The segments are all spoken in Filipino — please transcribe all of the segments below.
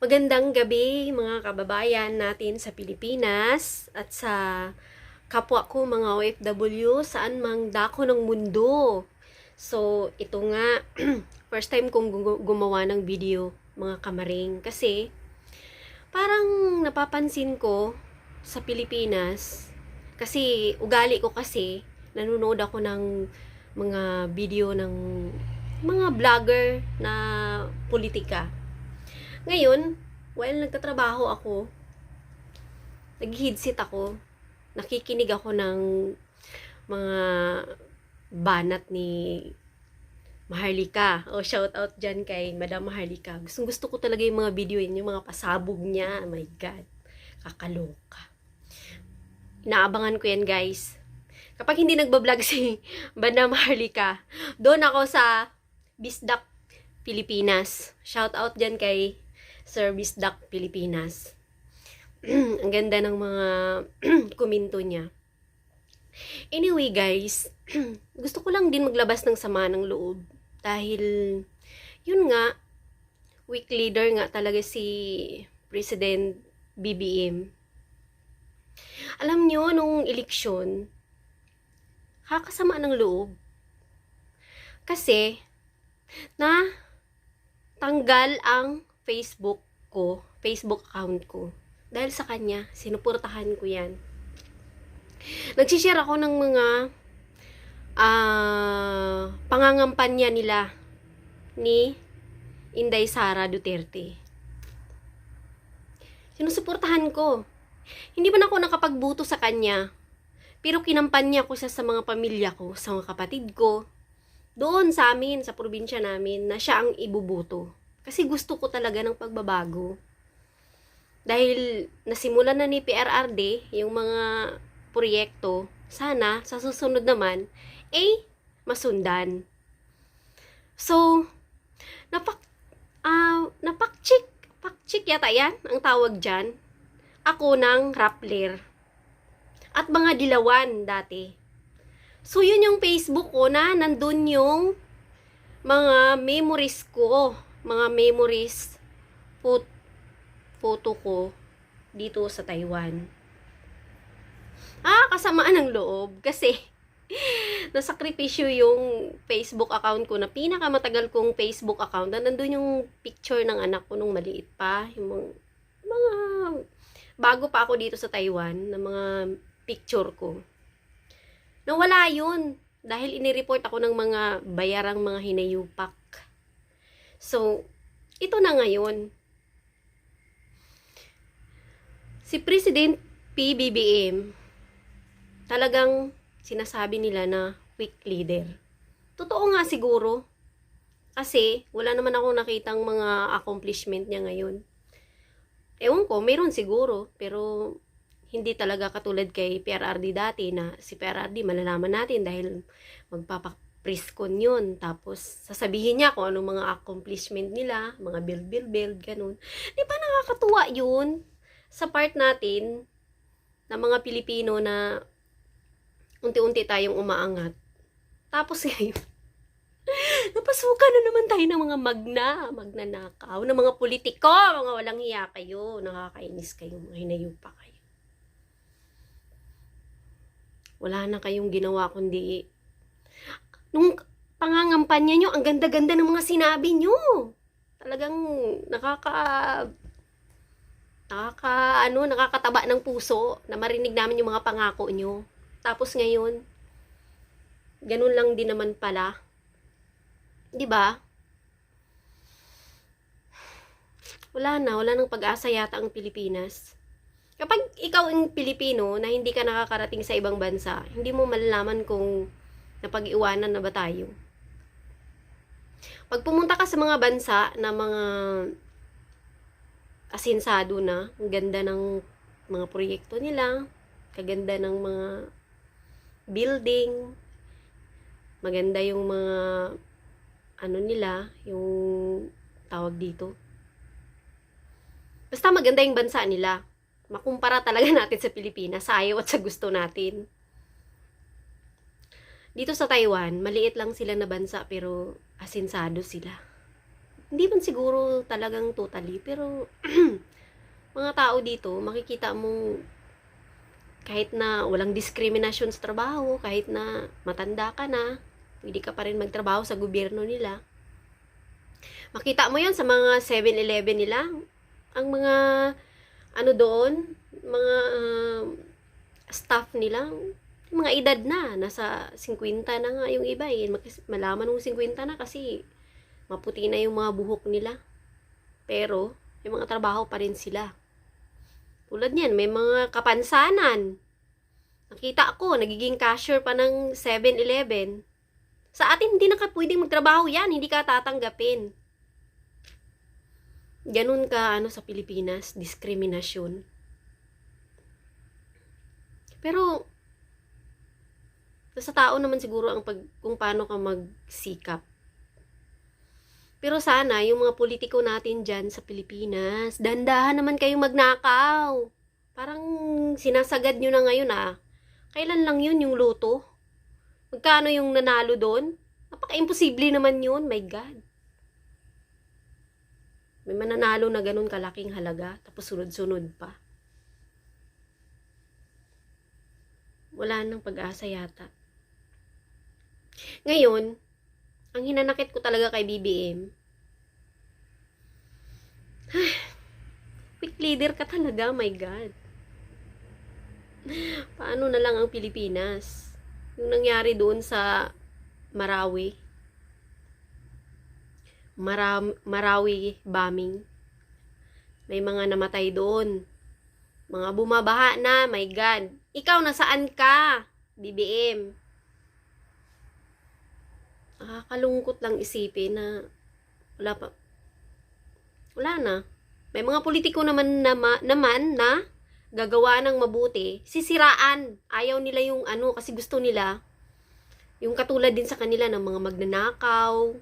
Magandang gabi mga kababayan natin sa Pilipinas at sa kapwa ko mga OFW saan mang dako ng mundo. So, ito nga, first time kong gumawa ng video mga kamaring kasi parang napapansin ko sa Pilipinas kasi ugali ko kasi nanonood ako ng mga video ng mga vlogger na politika. Ngayon, while nagtatrabaho ako, nag-headset ako, nakikinig ako ng mga banat ni Maharlika. O, shout out dyan kay Madam Maharlika. Gusto ko talaga yung mga video yun, yung mga pasabog niya. Oh my God, kakaloka. Inaabangan ko yan, guys. Kapag hindi nagbablog si Madam Maharlika, doon ako sa Bisdak Pilipinas. Shout out dyan kay Service Duck Pilipinas. Ang ganda ng mga komento niya. Anyway guys, gusto ko lang din maglabas ng sama ng loob. Dahil, yun nga, weak leader nga talaga si President BBM. Alam nyo, nung eleksyon, kakasama ng loob. Kasi, tanggal ang Facebook account ko. Dahil sa kanya, sinuportahan ko yan. Nagsishare ako ng mga pangangampanya nila ni Inday Sara Duterte. Sinusuportahan ko. Hindi man ako nakapagbuto sa kanya, pero kinampanya ko siya sa mga pamilya ko, sa mga kapatid ko, doon sa amin, sa probinsya namin, na siya ang ibubuto. Kasi gusto ko talaga ng pagbabago. Dahil nasimulan na ni PRRD yung mga proyekto, sana sa susunod naman, masundan. So, pakchik yata yan, ang tawag dyan. Ako ng Rappler. At mga dilawan dati. So, yun yung Facebook ko na nandun yung mga memories ko. Mga memories photo ko dito sa Taiwan. Kasamaan ng loob kasi nasakripisyo yung Facebook account ko na pinakamatagal kong Facebook account na nandun yung picture ng anak ko nung maliit pa. Yung mga bago pa ako dito sa Taiwan na mga picture ko. Nawala yun dahil inireport ako ng mga bayarang mga hinayupak. So, ito na ngayon. Si President PBBM, talagang sinasabi nila na weak leader. Totoo nga siguro. Kasi wala naman akong nakitang mga accomplishment niya ngayon. Ewan ko, meron siguro. Pero hindi talaga katulad kay PRRD dati na si PRRD malalaman natin dahil magpapapriskon yun. Tapos sasabihin niya kung anong mga accomplishment nila, mga build, ganun. Di ba nakakatuwa yun sa part natin na mga Pilipino na unti-unti tayong umaangat. Tapos ngayon, napasukan na naman tayo ng mga magnanakaw, ng mga politiko, mga walang hiya kayo, nakakainis kayo, mga hinayupa kayo. Wala na kayong ginawa kundi nung pangangampanya nyo, ang ganda-ganda ng mga sinabi nyo. Talagang nakakataba ng puso na marinig namin yung mga pangako nyo. Tapos ngayon, ganun lang din naman pala. 'Di ba? Wala nang pag-asa yata ang Pilipinas. Kapag ikaw ang Pilipino na hindi ka nakakarating sa ibang bansa, hindi mo malalaman kung napag-iwanan na ba tayo. Pag pumunta ka sa mga bansa na mga asinsado na, ang ganda ng mga proyekto nila, kaganda ng mga building, maganda yung mga nila, yung tawag dito. Basta maganda yung bansa nila. Makumpara talaga natin sa Pilipinas, sa ayaw at sa gusto natin. Dito sa Taiwan, maliit lang sila na bansa pero asinsado sila. Hindi man siguro talagang totally, pero mga tao dito, makikita mo kahit na walang diskriminasyon sa trabaho, kahit na matanda ka na, pwede ka pa rin magtrabaho sa gobyerno nila. Makita mo yan sa mga 7-Eleven nila. Ang mga, ano doon, mga staff nila, mga edad na, nasa 50 na nga yung iba eh. Malaman nung 50 na kasi maputi na yung mga buhok nila. Pero, may mga trabaho pa rin sila. Tulad niyan, may mga kapansanan. Nakita ako, nagiging cashier pa ng 7-Eleven. Sa atin, hindi na ka pwedeng magtrabaho yan. Hindi ka tatanggapin. Ganun ka, sa Pilipinas, diskriminasyon. Pero, sa tao naman siguro kung paano ka magsikap. Pero sana, yung mga politiko natin dyan sa Pilipinas, dandahan naman kayong magnakaw. Parang sinasagad nyo na ngayon Kailan lang yun yung loto? Magkano yung nanalo doon? Napaka-imposible naman yun, my God. May mananalo na ganun kalaking halaga, tapos sunod-sunod pa. Wala nang pag-asa yata. Ngayon, ang hinanakit ko talaga kay BBM, weak leader ka talaga, my God. Paano na lang ang Pilipinas? Yung nangyari doon sa Marawi. Marawi bombing. May mga namatay doon. Mga bumabaha na, my God. Ikaw, nasaan ka, BBM? Nakakalungkot lang isipin na wala na. May mga politiko naman na gagawa ng mabuti, sisiraan. Ayaw nila yung kasi gusto nila yung katulad din sa kanila ng mga magnanakaw,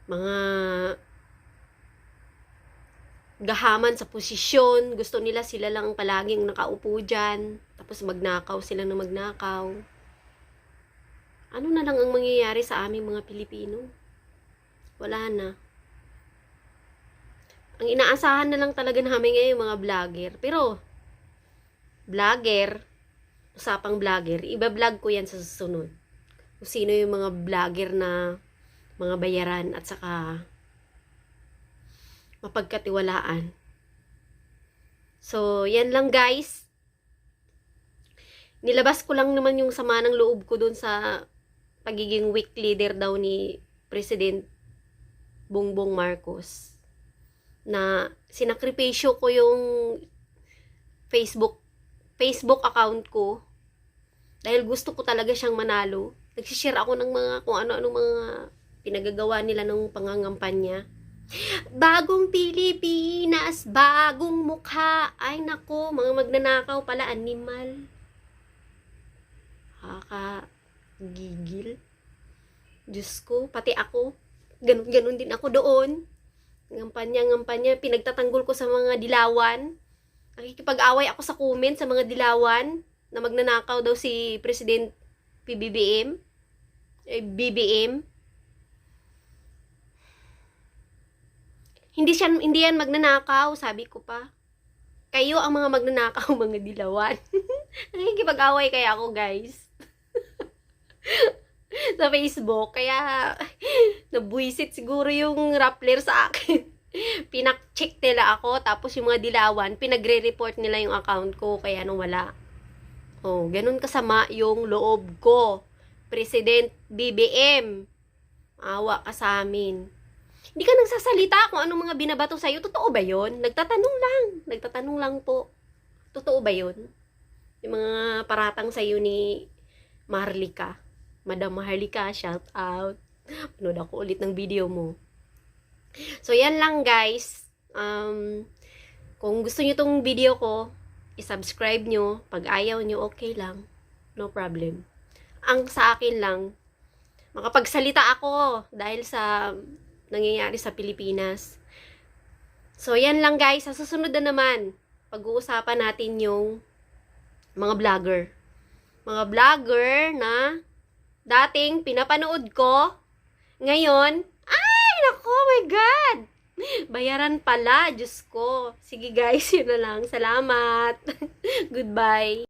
mga gahaman sa posisyon. Gusto nila sila lang palaging nakaupo dyan, tapos magnakaw sila ng magnakaw. Ano na lang ang mangyayari sa aming mga Pilipino? Wala na. Ang inaasahan na lang talaga namin ngayon mga vlogger. Pero, vlogger, usapang vlogger, iba-vlog ko yan sa susunod. Kung sino yung mga vlogger na mga bayaran at saka mapagkatiwalaan. So, yan lang guys. Nilabas ko lang naman yung sama ng loob ko dun sa pagiging weak leader daw ni President Bongbong Marcos. Na sinakripisyo ko yung Facebook account ko dahil gusto ko talaga siyang manalo. Nagsishare ako ng mga kung ano-ano mga pinagagawa nila ng pangangampanya. Bagong Pilipinas, bagong mukha. Ay nako, mga magnanakaw pala, animal. Gigil. Diyos ko, pati ako. Ganun din ako doon. Ngampanya, pinagtatanggol ko sa mga dilawan. Nakikipag-away ako sa comment sa mga dilawan na magnanakaw daw si President BBM. Hindi yan magnanakaw, sabi ko pa. Kayo ang mga magnanakaw, mga dilawan. Nakikipag-away kaya ako, guys. Sa Facebook, kaya nabuisit siguro yung Rappler sa akin. Pinak-check nila ako, tapos yung mga dilawan, pinagre-report nila yung account ko, kaya nung wala. Oh, ganun kasama yung loob ko. President BBM, awa ka sa amin. Hindi ka nagsasalita kung anong mga binabato sa'yo. Totoo ba yun? Nagtatanong lang po. Totoo ba yun? Yung mga paratang sa'yo ni Maharlika. Madam Maharlika, shout out. Panood ako ulit ng video mo. So, yan lang guys. Kung gusto nyo tong video ko, i-subscribe nyo. Pag ayaw nyo, okay lang. No problem. Ang sa akin lang, makapagsalita ako dahil sa nangyayari sa Pilipinas. So, yan lang guys. Sa susunod na naman, pag-uusapan natin yung mga vlogger. Mga vlogger na dating pinapanood ko. Ngayon, ay, nako, my God! Bayaran pala, Diyos ko. Sige guys, yun na lang. Salamat. Goodbye.